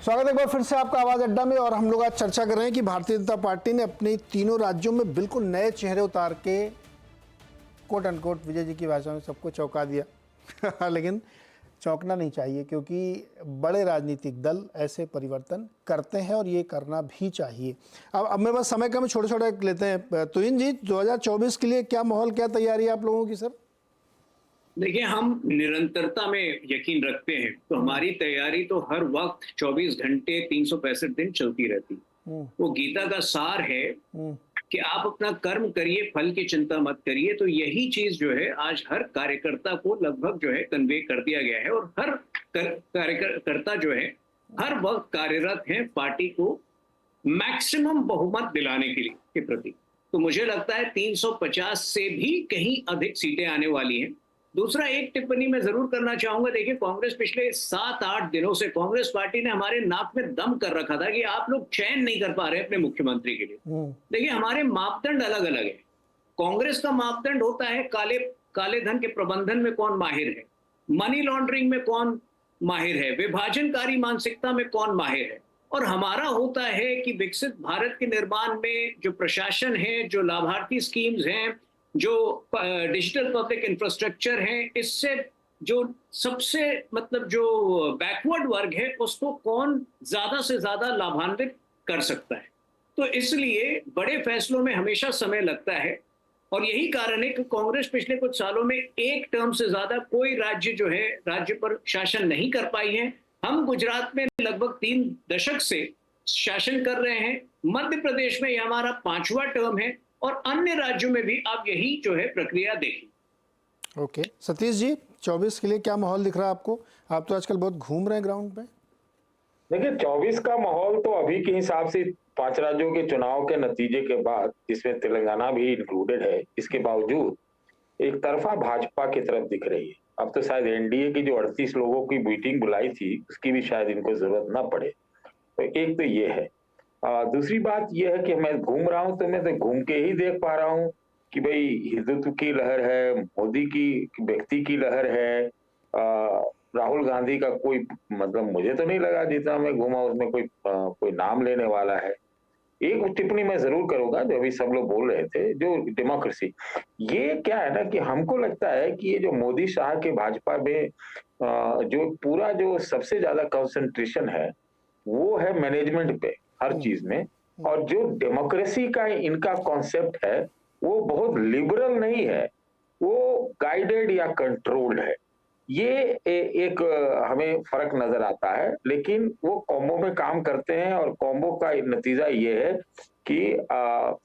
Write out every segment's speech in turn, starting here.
स्वागत है एक बार फिर से आपका आवाज अड्डा में। और हम लोग आज चर्चा कर रहे हैं कि भारतीय जनता पार्टी ने अपने तीनों राज्यों में बिल्कुल नए चेहरे उतार के कोट अनकोट विजय जी की भाषा में सबको चौंका दिया लेकिन चौंकना नहीं चाहिए, क्योंकि बड़े राजनीतिक दल ऐसे परिवर्तन करते हैं और ये करना भी चाहिए। अब मेरे पास समय कम, छोटे छोटे लेते हैं। तुहिन जी, 2024 के लिए क्या माहौल, क्या तैयारी है आप लोगों की? सर देखिए, हम निरंतरता में यकीन रखते हैं, तो हमारी तैयारी तो हर वक्त 24 घंटे 365 दिन चलती रहती है। वो गीता का सार है कि आप अपना कर्म करिए, फल की चिंता मत करिए। तो यही चीज जो है आज हर कार्यकर्ता को लगभग जो है कन्वे कर दिया गया है, और हर कार्यकर्ता जो है हर वक्त कार्यरत है पार्टी को मैक्सिमम बहुमत दिलाने के प्रति। तो मुझे लगता है 350 से भी कहीं अधिक सीटें आने वाली हैं। दूसरा एक टिप्पणी मैं जरूर करना चाहूंगा। देखिए, कांग्रेस पिछले 7-8 दिनों से कांग्रेस पार्टी ने हमारे नाक में दम कर रखा था कि आप लोग चयन नहीं कर पा रहे अपने मुख्यमंत्री के लिए। देखिए, हमारे मापदंड अलग अलग है। कांग्रेस का मापदंड होता है काले धन के प्रबंधन में कौन माहिर है, मनी लॉन्ड्रिंग में कौन माहिर है, विभाजनकारी मानसिकता में कौन माहिर है। और हमारा होता है कि विकसित भारत के निर्माण में जो प्रशासन है, जो लाभार्थी स्कीम्स हैं, जो डिजिटल पब्लिक इंफ्रास्ट्रक्चर है, इससे जो सबसे जो बैकवर्ड वर्ग है उसको कौन ज्यादा से ज्यादा लाभान्वित कर सकता है। तो इसलिए बड़े फैसलों में हमेशा समय लगता है, और यही कारण है कि कांग्रेस पिछले कुछ सालों में एक टर्म से ज्यादा कोई राज्य पर शासन नहीं कर पाई है। हम गुजरात में लगभग 3 दशक से शासन कर रहे हैं। मध्य प्रदेश में यह हमारा 5वां टर्म है, और अन्य राज्यों में भी आप यही जो है प्रक्रिया देखिए। ओके, सतीश जी, 24 के लिए क्या माहौल दिख रहा है आपको? आप तो आजकल बहुत घूम रहे हैं ग्राउंड पे। देखिए, 24 का माहौल तो अभी के हिसाब से 5 राज्यों के चुनाव के नतीजे के बाद, जिसमें तेलंगाना भी इंक्लूडेड है, इसके बावजूद एक तरफा भाजपा की तरफ दिख रही है। अब तो शायद एनडीए की जो 38 लोगों की मीटिंग बुलाई थी उसकी भी शायद इनको जरूरत ना पड़े। तो एक तो ये है। दूसरी बात यह है कि मैं घूम रहा हूं तो मैं तो घूम के ही देख पा रहा हूं कि भाई हिंदुत्व की लहर है, मोदी की व्यक्ति की लहर है। राहुल गांधी का कोई मुझे तो नहीं लगा जितना मैं घूमा उसमें कोई नाम लेने वाला है। एक टिप्पणी मैं जरूर करूंगा, जो अभी सब लोग बोल रहे थे, जो डेमोक्रेसी, ये क्या है ना कि हमको लगता है कि ये जो मोदी शाह के भाजपा में जो पूरा जो सबसे ज्यादा कंसंट्रेशन है वो है मैनेजमेंट पे हर चीज में, और जो डेमोक्रेसी का इनका कॉन्सेप्ट है वो बहुत लिबरल नहीं है, वो गाइडेड या कंट्रोल्ड है। ये एक हमें फर्क नजर आता है, लेकिन वो कॉम्बो में काम करते हैं, और कॉम्बो का नतीजा ये है कि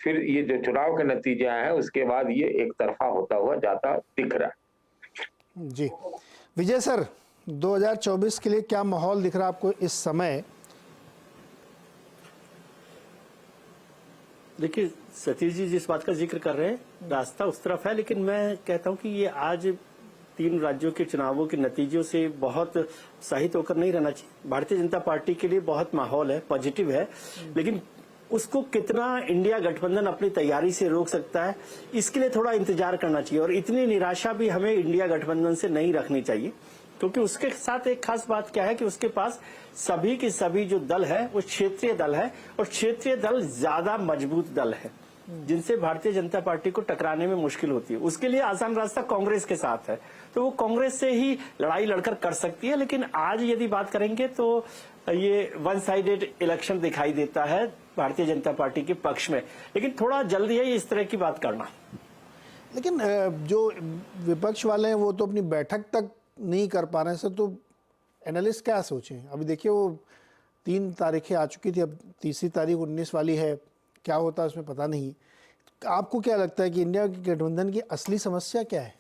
फिर ये जो चुनाव के नतीजे आए हैं उसके बाद ये एक तरफा होता हुआ जाता दिख रहा है। जी विजय सर, 2024 के लिए क्या माहौल दिख रहा है आपको इस समय? देखिए, सतीश जी जिस बात का जिक्र कर रहे हैं, रास्ता उस तरफ है, लेकिन मैं कहता हूं कि ये आज 3 राज्यों के चुनावों के नतीजों से बहुत उत्साहित होकर नहीं रहना चाहिए। भारतीय जनता पार्टी के लिए बहुत माहौल है, पॉजिटिव है, लेकिन उसको कितना इंडिया गठबंधन अपनी तैयारी से रोक सकता है, इसके लिए थोड़ा इंतजार करना चाहिए। और इतनी निराशा भी हमें इंडिया गठबंधन से नहीं रखनी चाहिए, क्योंकि उसके साथ एक खास बात क्या है कि उसके पास सभी के सभी जो दल है वो क्षेत्रीय दल है, और क्षेत्रीय दल ज्यादा मजबूत दल है जिनसे भारतीय जनता पार्टी को टकराने में मुश्किल होती है। उसके लिए आसान रास्ता कांग्रेस के साथ है, तो वो कांग्रेस से ही लड़ाई लड़कर कर सकती है। लेकिन आज यदि बात करेंगे तो ये वन साइडेड इलेक्शन दिखाई देता है भारतीय जनता पार्टी के पक्ष में, लेकिन थोड़ा जल्दी है इस तरह की बात करना। लेकिन जो विपक्ष वाले हैं वो तो अपनी बैठक तक नहीं कर पा रहे हैं। सर, तो एनालिस्ट क्या सोचें? अभी देखिए, वो 3 तारीखें आ चुकी थी, अब तीसरी तारीख 19 वाली है, क्या होता है उसमें पता नहीं। आपको क्या लगता है कि इंडिया की गठबंधन की असली समस्या क्या है?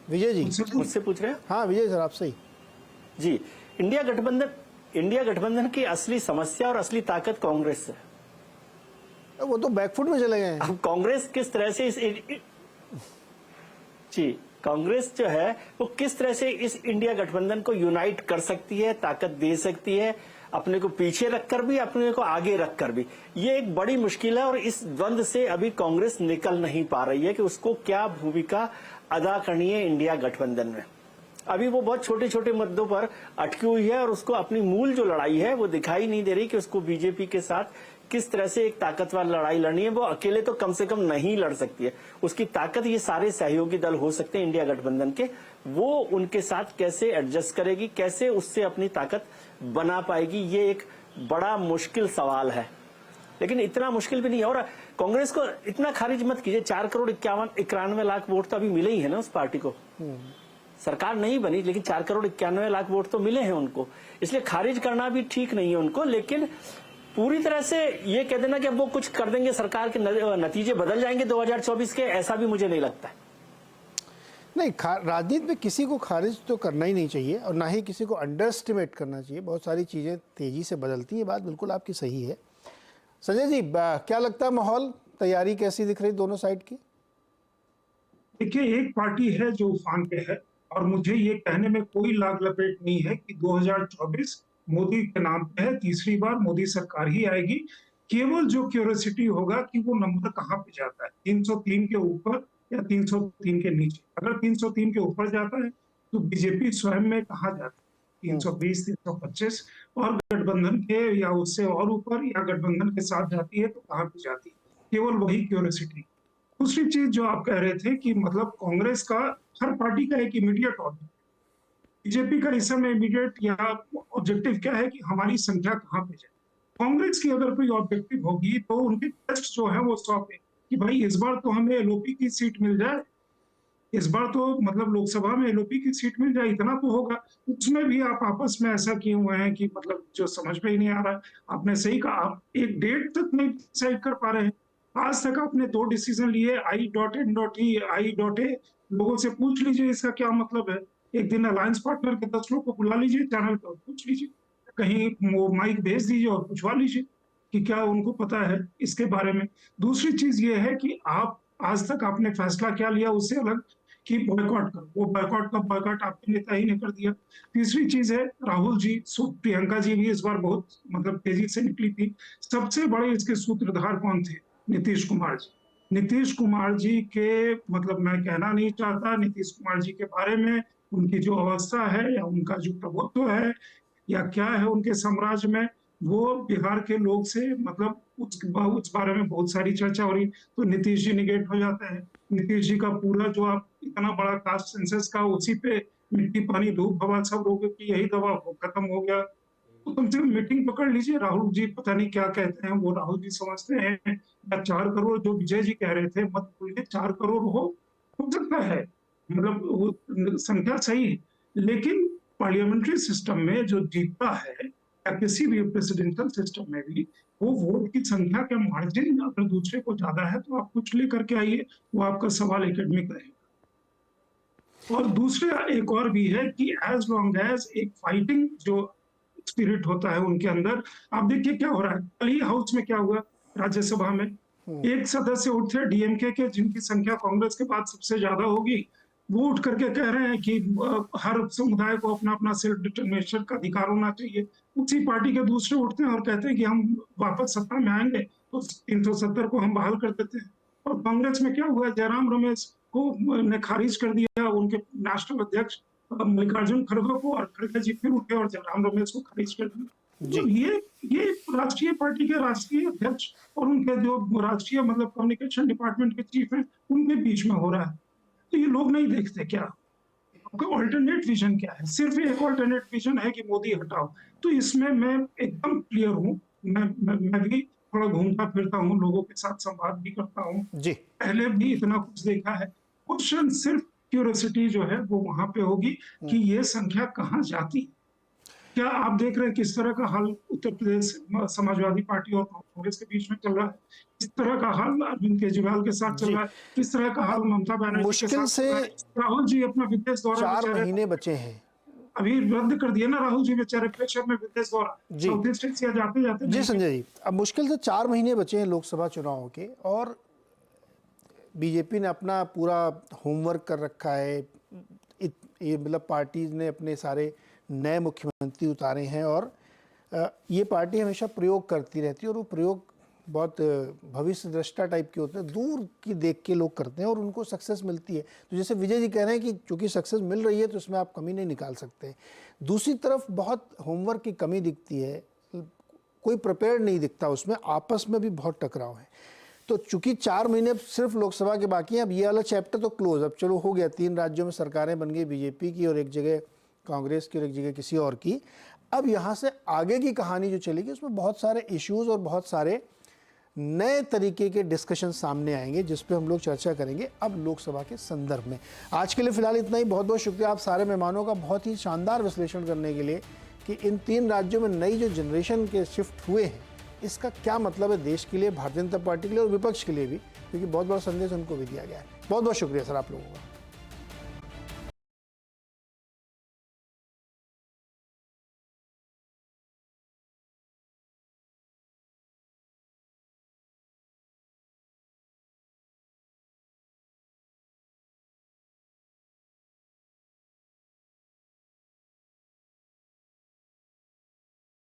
विजय जी मुझसे पूछ रहे हैं? हाँ विजय सर, आपसे ही। जी, इंडिया गठबंधन की असली समस्या और असली ताकत कांग्रेस है। वो तो बैकफुट में चले गए हैं। अब कांग्रेस किस तरह से कांग्रेस जो है वो किस तरह से इस इंडिया गठबंधन को यूनाइट कर सकती है, ताकत दे सकती है, अपने को पीछे रखकर भी, अपने को आगे रखकर भी। ये एक बड़ी मुश्किल है, और इस द्वंद से अभी कांग्रेस निकल नहीं पा रही है कि उसको क्या भूमिका अदा करनी है इंडिया गठबंधन में। अभी वो बहुत छोटे छोटे मुद्दों पर अटकी हुई है और उसको अपनी मूल जो लड़ाई है वो दिखाई नहीं दे रही कि उसको बीजेपी के साथ किस तरह से एक ताकतवर लड़ाई लड़नी है। वो अकेले तो कम से कम नहीं लड़ सकती है, उसकी ताकत ये सारे सहयोगी दल हो सकते हैं इंडिया गठबंधन के, वो उनके साथ कैसे एडजस्ट करेगी, कैसे उससे अपनी ताकत बना पाएगी, ये एक बड़ा मुश्किल सवाल है। लेकिन इतना मुश्किल भी नहीं है। और कांग्रेस को इतना खारिज मत कीजिए, 4 करोड़ 91 लाख वोट तो अभी मिले ही है ना उस पार्टी को। सरकार नहीं बनी लेकिन 4 करोड़ 91 लाख वोट तो मिले हैं उनको, इसलिए खारिज करना भी ठीक नहीं है उनको। लेकिन पूरी तरह से ये कह देना कि अब वो कुछ कर देंगे, सरकार के नतीजे बदल जाएंगे 2024 के, ऐसा भी मुझे नहीं लगता है। नहीं, राजनीति में किसी को खारिज तो करना ही नहीं चाहिए और ना ही किसी को अंडर एस्टिमेट करना चाहिए। बहुत सारी चीज़ें तेज़ी से बदलती है, बात बिल्कुल आपकी सही है। संजय जी, क्या लगता है माहौल, तैयारी कैसी दिख रही दोनों साइड की? देखिए, एक पार्टी है जो उफान पे है और मुझे ये कहने में कोई लाग लपेट नहीं है कि 2024 मोदी के नाम पे है, तीसरी बार मोदी सरकार ही आएगी। केवल जो क्यूरियोसिटी होगा कि वो नंबर कहाँ पे जाता है, 303 के ऊपर या 303 के नीचे। अगर 303 के ऊपर जाता है तो बीजेपी स्वयं में कहाँ जाता है, 320, 325, और गठबंधन के या उससे और ऊपर, या गठबंधन के साथ जाती है तो कहाँ पे जाती है, केवल वही क्यूरियोसिटी। दूसरी चीज जो आप कह रहे थे कि मतलब कांग्रेस का, हर पार्टी का एक इमीडिएट ऑब्जेक्टिव, बीजेपी का इस समय इमीडिएट या ऑब्जेक्टिव क्या है कि हमारी संख्या कहाँ पे जाए। कांग्रेस की अगर कोई ऑब्जेक्टिव होगी तो उनके टेस्ट जो है वो 100 पे कि भाई इस बार तो हमें एलओपी की सीट मिल जाए, इस बार तो मतलब लोकसभा में एलओपी की सीट मिल जाए, इतना तो होगा। उसमें भी आप आपस में ऐसा किए हुए हैं कि मतलब जो समझ में ही नहीं आ रहा है। आपने सही कहा, आप एक डेट तक नहीं डिसाइड कर पा रहे हैं। आज तक आपने 2 डिसीजन लिए, I.N.E, I.A, लोगों से पूछ लीजिए इसका क्या मतलब है। एक दिन अलायंस पार्टनर के 10 लोग को बुला लीजिए चैनल पर, पूछ लीजिए, कहीं माइक भेज दीजिए और पूछवा लीजिए कि क्या उनको पता है इसके बारे में। दूसरी चीज ये है कि आप आज तक आपने फैसला क्या लिया उससे अलग कि बॉयकॉट करो, वो बॉयकॉट का बॉयकॉट आपके नेता ही ने कर दिया। तीसरी चीज है राहुल जी, प्रियंका जी भी इस बार बहुत मतलब तेजी से निकली थी। सबसे बड़े इसके सूत्रधार कौन थे? नीतीश कुमार जी। नीतीश कुमार जी के मतलब मैं कहना नहीं चाहता नीतीश कुमार जी के बारे में, उनकी जो अवस्था है या उनका जो प्रभुत्व है या क्या है उनके साम्राज्य में, वो बिहार के लोग से मतलब उस बारे में बहुत सारी चर्चा हो रही, तो नीतीश जी निगेट हो जाते हैं। नीतीश जी का पूरा जो आप इतना बड़ा कास्ट सेंसस का, उसी पे मिट्टी पानी धूप हवा सब लोगों की यही दवा खत्म हो गया। तो कम से कम मीटिंग पकड़ लीजिए। राहुल जी पता नहीं क्या कहते हैं, वो राहुल जी समझते हैं या 4 करोड़ जो विजय जी कह रहे थे, मत भूलिए 4 करोड़ हो सकता है, मतलब वो संख्या सही है, लेकिन पार्लियामेंट्री सिस्टम में जो जीतता है या किसी भी प्रेसिडेंशियल सिस्टम में भी, वो वोट की संख्या के मार्जिन अगर दूसरे को ज्यादा है तो आप कुछ लेकर के आइए, वो आपका सवाल एकेडमिक रहेगा। और दूसरा एक और भी है कि एज लॉन्ग एज एक फाइटिंग जो स्पिरिट होता है उनके अंदर, आप देखिए क्या हो रहा है। कल ही हाउस में क्या हुआ, राज्यसभा में एक सदस्य उठे डीएमके के, जिनकी संख्या कांग्रेस के बाद सबसे ज्यादा होगी, वो उठ करके कह रहे हैं कि हर समुदाय को अपना अपना सेल्फ डिटर्मिनेशन का अधिकार होना चाहिए। उसी पार्टी के दूसरे उठते हैं और कहते हैं कि हम वापस सत्ता में आएंगे तो 370 को हम बहाल कर देते हैं। और कांग्रेस में क्या हुआ, जयराम रमेश को ने खारिज कर दिया, उनके नेशनल अध्यक्ष मल्लिकार्जुन खड़गे को, और खड़गे जी फिर उठे और जयराम रमेश को खारिज कर दिया। तो ये राष्ट्रीय पार्टी के राष्ट्रीय अध्यक्ष और उनके जो राष्ट्रीय मतलब कम्युनिकेशन डिपार्टमेंट के चीफ हैं, उनके बीच में हो रहा है। तो ये लोग नहीं देखते क्या? आपका ऑल्टरनेट विजन क्या है? सिर्फ एक ऑल्टरनेट विजन है कि मोदी हटाओ। तो इसमें मैं एकदम क्लियर हूँ। मैं भी थोड़ा घूमता फिरता हूँ, लोगों के साथ संवाद भी करता हूँ जी, पहले भी इतना कुछ देखा है। क्वेश्चन सिर्फ क्यूरियोसिटी जो है वो वहां पे होगी कि ये संख्या कहाँ जाती। क्या आप देख रहे हैं किस तरह का हाल उत्तर प्रदेश समाजवादी पार्टी और कांग्रेस के बीच में चल रहा है, किस तरह का हाल अरविंद केजरीवाल के साथ चल रहा है, किस तरह का हाल ममता बनर्जी के साथ चल रहा है। राहुल जी अपना विदेश दौरा, 4 महीने बचे हैं, अभी रद्द कर दिया ना राहुल जी बेचारे, प्रेशर में विदेश दौरा साउथ ईस्ट एशिया जाते जाते। जी संजय जी, अब मुश्किल से 4 महीने बचे हैं लोकसभा चुनाव के और बीजेपी ने अपना पूरा होमवर्क कर रखा है। ये मतलब पार्टी ने अपने सारे नए मुख्यमंत्री उतारे हैं और ये पार्टी हमेशा प्रयोग करती रहती है और वो प्रयोग बहुत भविष्य दृष्टा टाइप के होते हैं, दूर की देख के लोग करते हैं और उनको सक्सेस मिलती है। तो जैसे विजय जी कह रहे हैं कि चूंकि सक्सेस मिल रही है तो इसमें आप कमी नहीं निकाल सकते। दूसरी तरफ बहुत होमवर्क की कमी दिखती है, कोई प्रिपेयर्ड नहीं दिखता, उसमें आपस में भी बहुत टकराव है। तो चूंकि 4 महीने सिर्फ लोकसभा के बाकी हैं, अब ये वाला चैप्टर तो क्लोज, अब चलो हो गया, 3 राज्यों में सरकारें बन गई, बीजेपी की और एक जगह कांग्रेस की और एक जगह किसी और की। अब यहाँ से आगे की कहानी जो चलेगी उसमें बहुत सारे इश्यूज और बहुत सारे नए तरीके के डिस्कशन सामने आएंगे जिस पे हम लोग चर्चा करेंगे अब लोकसभा के संदर्भ में। आज के लिए फिलहाल इतना ही। बहुत बहुत शुक्रिया आप सारे मेहमानों का, बहुत ही शानदार विश्लेषण करने के लिए कि इन 3 राज्यों में नई जो जनरेशन के शिफ्ट हुए हैं इसका क्या मतलब है देश के लिए, भारतीय जनता पार्टी के लिए और विपक्ष के लिए भी, क्योंकि बहुत बड़ा संदेश उनको भी दिया गया है। बहुत बहुत शुक्रिया सर आप लोगों का।